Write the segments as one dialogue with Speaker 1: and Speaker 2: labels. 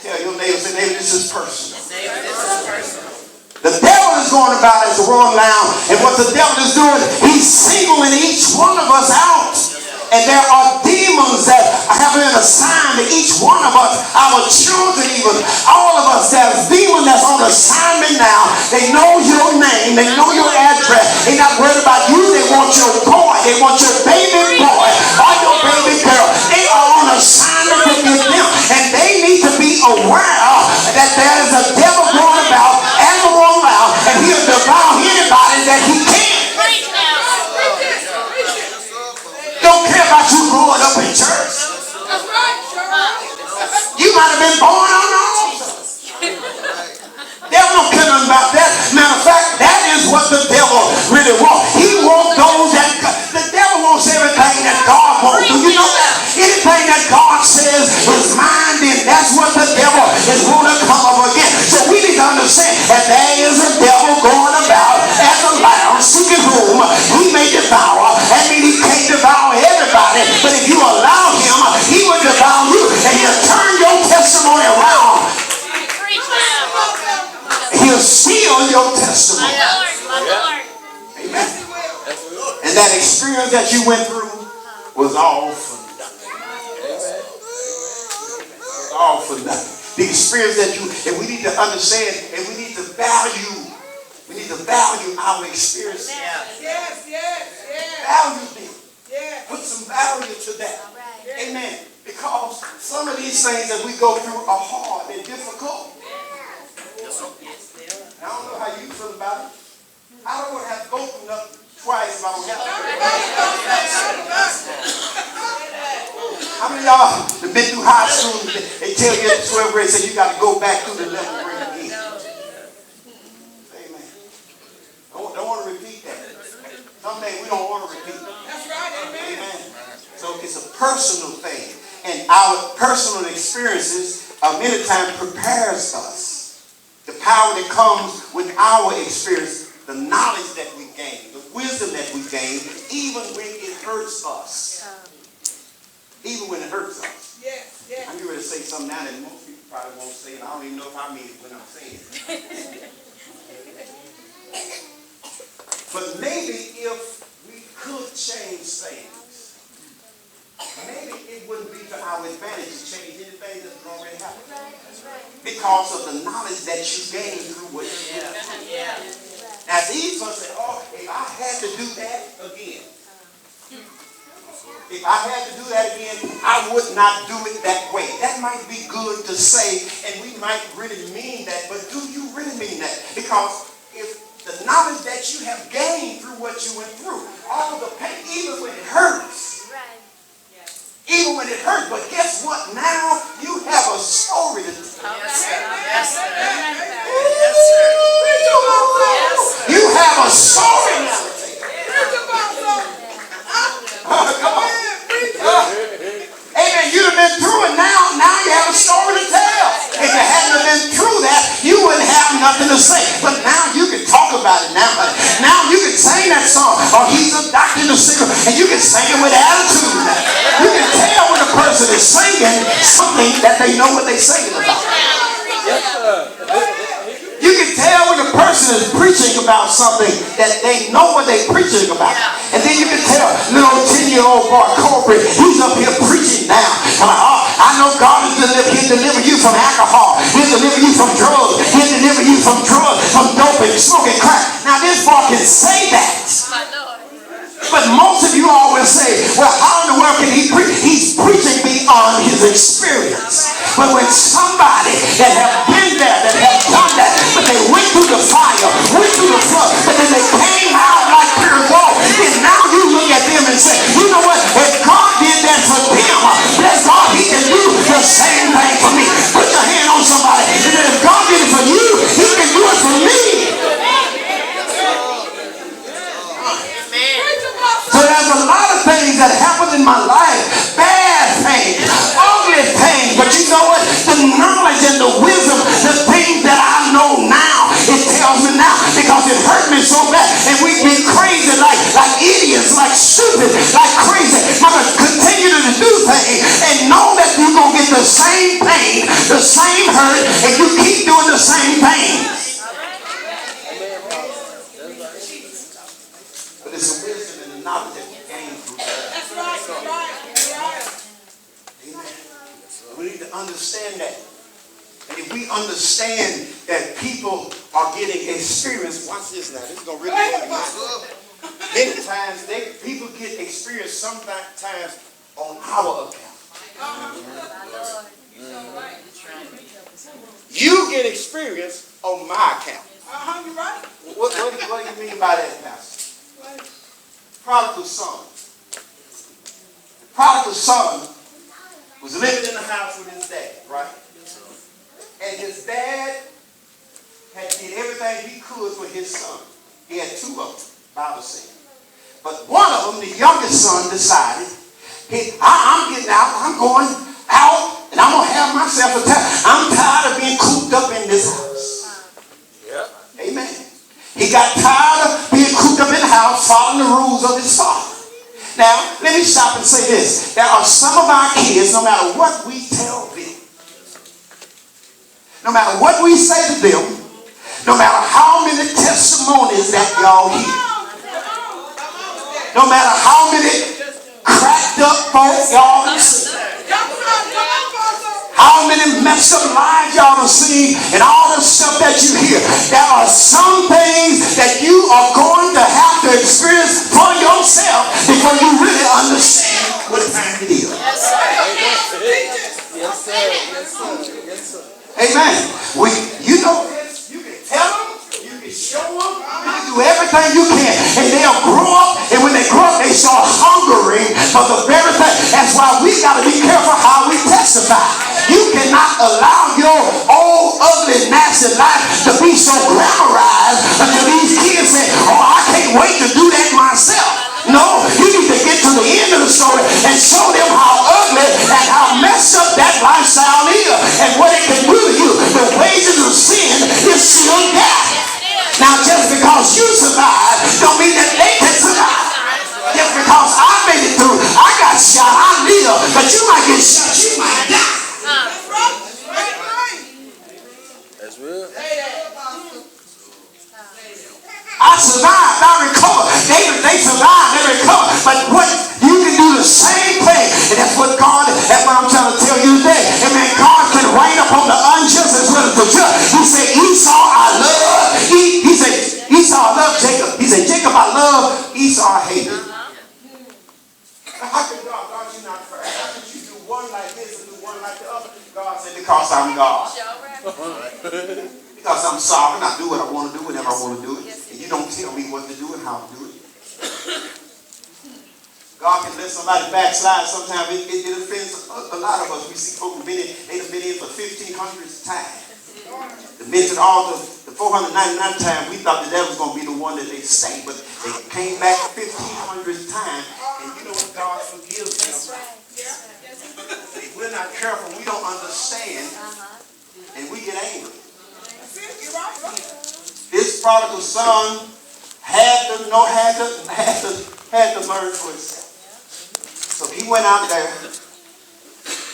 Speaker 1: Tell your neighbor, say, neighbor, this is personal.
Speaker 2: Neighbor, this is personal.
Speaker 1: The devil is going about as a roaring lion, and what the devil is doing, he's singling each one of us out. And there are demons that have been assigned to each one of us, our children even, all of us. There's demons that's on assignment now. They know your name. They know your address. They're not worried about you. They want your boy. They want your baby boy or your baby girl. They are on assignment to get them. And they need to be aware that there is a devil going about and a wrong out, and he'll devour anybody that he can. Don't care about you growing up in church. You might have been born on the altar. Devil don't care nothing about that. Matter of fact, that is what the devil really wants. He wants those that the devil wants everything that God wants. Do you know that? Anything that God says is mine, then that's what the devil is going to come up against. So we need to understand that there is a devil going about as a lion seeking whom he may devour. That means he can't devour everybody, but if you allow him, he will devour you, and he'll turn your testimony around. He'll seal your testimony. Amen. And that experience that you went through was all for nothing. All for nothing. The experience that you, and we need to understand, and we need to value our experience.
Speaker 3: Yes.
Speaker 1: Value them. Put some value to that. Amen. Because some of these things that we go through are hard and difficult. I don't know how you feel about it. I don't want to have to go through nothing twice if I don't have to. How many of y'all have been through high school? They tell you at the 12th grade, say you got to go back through the 11th grade again. Amen. Don't want to repeat that. Someday we don't want to repeat.
Speaker 3: That's right, amen.
Speaker 1: So it's a personal thing. And our personal experiences many times prepares us. The power that comes with our experience, the knowledge that we gain, the wisdom that we gain, even when it hurts us. Even when it hurts us.
Speaker 3: Yes.
Speaker 1: I'm getting ready to say something now that most people probably won't say, and I don't even know if I mean it when I'm saying it. But maybe if we could change things, maybe it wouldn't be to our advantage to change anything that's already happened. Because of the knowledge that you gain through what you do. Now, these folks say, oh, if I had to do that again, if I had to do that again, I would not do it that way. That might be good to say, and we might really mean that, but do you really mean that? Because if the knowledge that you have gained through what you went through, all the pain, even when it hurts, even when it hurts, but guess what? Now you have a story to tell.
Speaker 2: Yes, sir.
Speaker 1: You have a story now to tell. Come on. Amen. You've been through it now. Now you have a story to tell. If you hadn't been through that, you wouldn't have nothing to say. But now you can talk about it now. Now you can sing that song. Or he's a doctor and a singer. And you can sing it with attitude. You can tell when a person is singing something that they know what they're singing about.
Speaker 4: Yes, sir.
Speaker 1: You can tell when a person is preaching about something that they know what they're preaching about. And then you can tell little 10-year-old boy, Corporate, he's up here preaching now. I know God will deliver you from alcohol. He'll deliver you from drugs. He'll deliver you from doping, smoking crack. Now this boy can say that. But most of you always say, well, how in the world can he preach? He's preaching beyond his experience. But when somebody that have been there, that have done that, but they went through the fire, went through the flood, but then they came out like pure gold, and now you look at them and say, you know what? If God did that for them, bless God, he can do the same thing for me. Put your hand on somebody and say, if God did it for you, he can do it for me. So there's a lot of things that happened in my life, bad things, ugly things, but you know what? The knowledge and the wisdom, the things that I know now, it tells me now, because it hurt me so bad, and we be crazy like idiots, like stupid, like understand that. And if we understand that people are getting experience, watch this now, this is going to really blow your mind. Many times, people get experience sometimes on our account. You get experience on my account.
Speaker 3: You right.
Speaker 1: What do you mean by that, Pastor? Prodigal son. The prodigal son was living in the house with his dad, right? And his dad had did everything he could for his son. He had two of them, Bible says. But one of them, the youngest son, decided, I'm getting out, I'm going out, and I'm going to have myself a time. I'm tired of being cooped up in this house. Yeah. Amen. He got tired of being cooped up in the house, following the rules of his father. Now, let me stop and say this. There are some of our kids, no matter what we tell them, no matter what we say to them, no matter how many testimonies that y'all hear, no matter how many cracked up folks y'all see, how many messed up lives y'all have seen, and all the stuff that you hear, there are some things that you are going to have to experience for yourself before you really understand what time it is.
Speaker 4: Yes, sir. Yes, sir. Yes, sir. Yes, sir.
Speaker 1: Amen. You know this. You can tell them. You can show them. You can do everything you can. And they'll grow up. And when they grow up, they start hungering for the very thing. That's why we got to be careful how we testify. You cannot allow your old, ugly, nasty life to be so glamorized until these kids say, oh, I can't wait to do that myself. No, you need to get to the end of the story and show them how ugly and how messed up that lifestyle is and what it can do to you. The wages of sin is still death. Now, just because you survive don't mean that they can survive. Just because I made it through, I got shot, I live, but you might get shot, you might die.
Speaker 4: That's real.
Speaker 1: I survived, I recovered. They survived, they recovered. But what you can do the same thing, and that's what I'm trying to tell you today. Amen. God can rain upon the unjust as well as the just. He said, Esau I love. He said, Esau I love Jacob. He said, Jacob I love, Esau I hated. How can God, you're not fair? How could you do one like this and do one like the other? God said, because I'm God. Because I'm sovereign, I do what I want to do whenever I want to do it. And you don't tell me what to do and how to do it. God can let somebody backslide sometimes. It offends a lot of us. We see folks they've been in for 1,500 times. The mentioned all the 499 times, we thought that was going to be the one that they stayed, but they came back 1,500 times. And you know what? God forgives them. If we're not careful, we don't understand, and we get angry. This prodigal son had to learn for himself. So he went out there,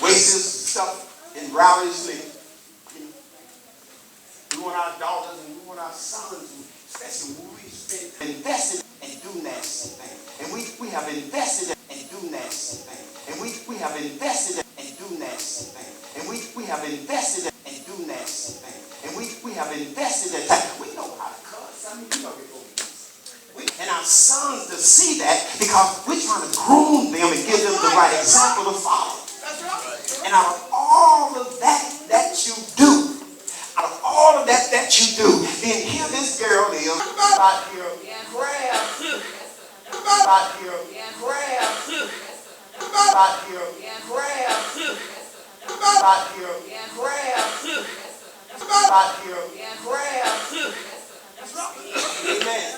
Speaker 1: wasted stuff in rowdishly. We want our daughters and we want our sons, especially when we invested and do nasty things. And we have invested and do nasty things. And we have invested and do nasty things. And we have invested and do nasty things. And we have invested in time. We know how to cuss. I mean, you know and our sons to see that because we're trying to groom them and give them the right example to follow. And out of all of that you do, you do, then here this girl is out here grab, out here grab, out here grab, out here grab, out here grab. Amen.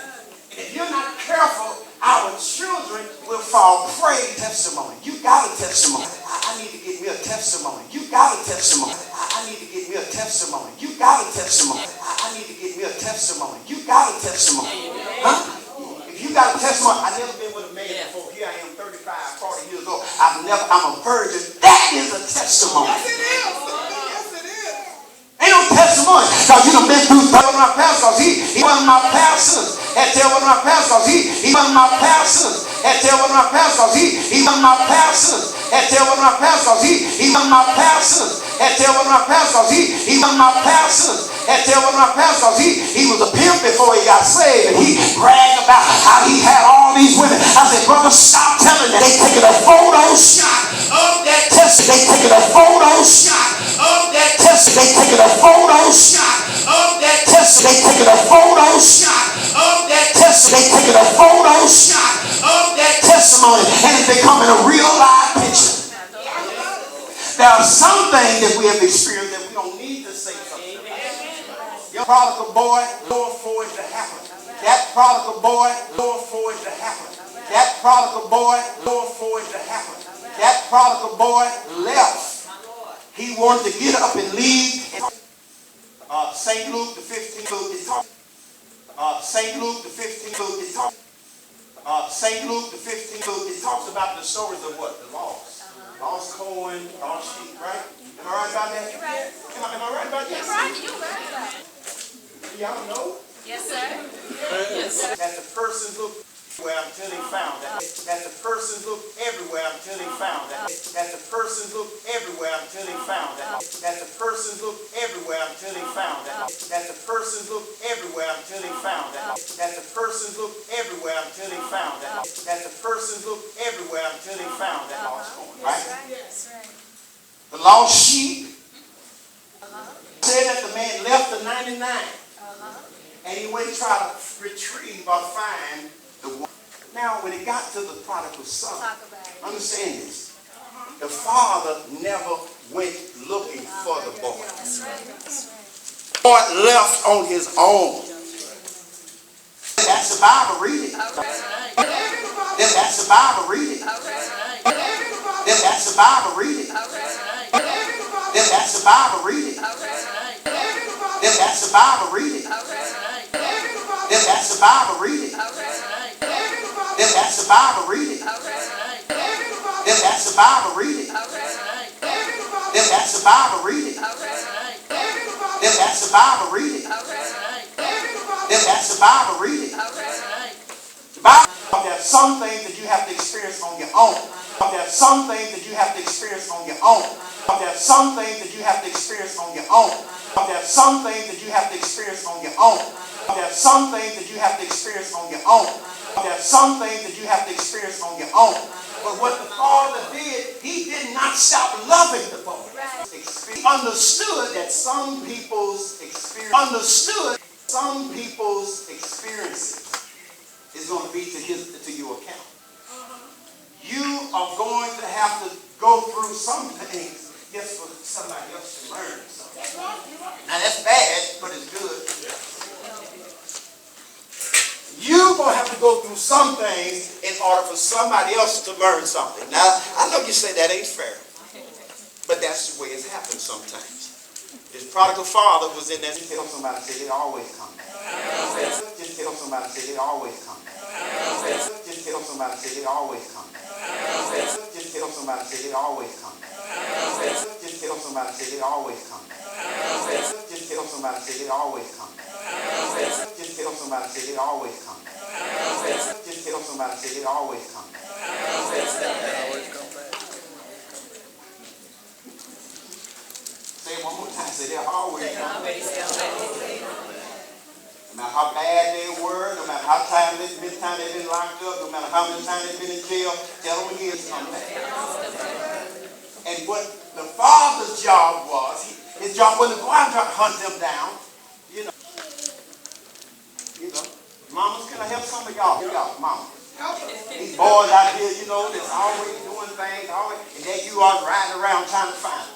Speaker 1: If you're not careful, our children will fall prey to testimony. You got a testimony. I need to get me a testimony. You got a testimony. I need to get me a testimony. You got a testimony. I need to get me a testimony. You got a testimony. Huh? If you got a testimony, I've never been with a man before. Here I am, 35, 40 years old. I'm a virgin. That is a testimony.
Speaker 3: Yes, it is. Yes, it is.
Speaker 1: Ain't no testimony. Because you done been through one of my pastors. He one of my pastors. Had to tell one of my pastors, he one of my pastors. Had to tell one of my pastors, he one of my pastors. Had to tell one of my pastors, he one of my pastors. Had to tell one of my pastors, he one of my pastors. Had to tell one of my pastors, he was a pimp before he got saved, and he bragged about how he had all these women. I said, brother, stop telling them. They taking a photo shot of that test. They taking a photo shot of that test. They taking a photo shot of that test. They taking a photo shot of that test. They taking a photo shot of that testimony, and it's becoming a real live picture. There are some things that we have experienced that we don't need to say something about. Your prodigal boy, Lord, for it to happen. That prodigal boy, Lord, for it to happen. That prodigal boy, Lord, for it to happen. That prodigal boy left. He wanted to get up and leave. St. Luke, the 15th Luke, it talks. St. Luke, the 15th Luke, it talks. St. Luke, the 15th Luke, it talks about the stories of what? The lost. Lost coin, lost sheep, right? Am I right about that?
Speaker 5: You're right.
Speaker 1: Am I right about that?
Speaker 5: You're right. You're right.
Speaker 1: Y'all know?
Speaker 5: Yes, sir. Yes, sir.
Speaker 1: That the person looked everywhere until they found that. That the person looked everywhere until they found that. That the person looked everywhere until they found that. That the person looked everywhere until they found that. That the person looked everywhere until they found that. That the person looked everywhere until they found that. That the person looked everywhere until they found that lost coin. Right?
Speaker 5: Yes, right.
Speaker 1: The lost sheep said that the man left the 99. And he went and tried to retrieve or find the one. Now, when it got to the prodigal son, understand this. The father never went looking for the boy. The boy left on his own. That's the Bible, read it. That's the Bible, read it. That's the Bible, read it. That's the Bible, read it. That's the Bible, read it. That's the Bible, read it. That's the Bible, read it. That's the Bible, read it. That's the Bible, read it. That's the Bible, read it. That's the Bible, read it. The Bible, there are some things that you have to experience on your own. There are some things that you have to experience on your own. There are some things that you have to experience on your own. There are some things that you have to experience on your own. There are some things that you have to experience on your own. There are some things that you have to experience on your own. But what the father did, he did not stop loving the boy. He understood that some people's experiences is going to be to your account. You are going to have to go through some things just for somebody else to learn something. Now that's bad, but it's good. You're going to have to go through some things in order for somebody else to learn something. Now, I know you say that ain't fair, but that's the way it's happened sometimes. His prodigal father was in that. Just tell somebody, say, they always come back. Just tell somebody, say, they always come back. Just tell somebody, say, they always come back. Just tell somebody, say, they always come back. Just tell somebody, say, they always come back. Just tell somebody, say, they always come back. Just tell somebody, say, they always come back. Just tell somebody, say, they always come back. Say it one more time, say, they always come back. No matter how bad they were, no matter how many times they've been locked up, no matter how many times they've been in jail, tell them again to come back. And what the father's job was, his job wasn't to go out and try to hunt them down. You know, mamas, can I help some of y'all? Y'all, mamas. These boys out here, that's always doing things, and then you are riding around trying to find them.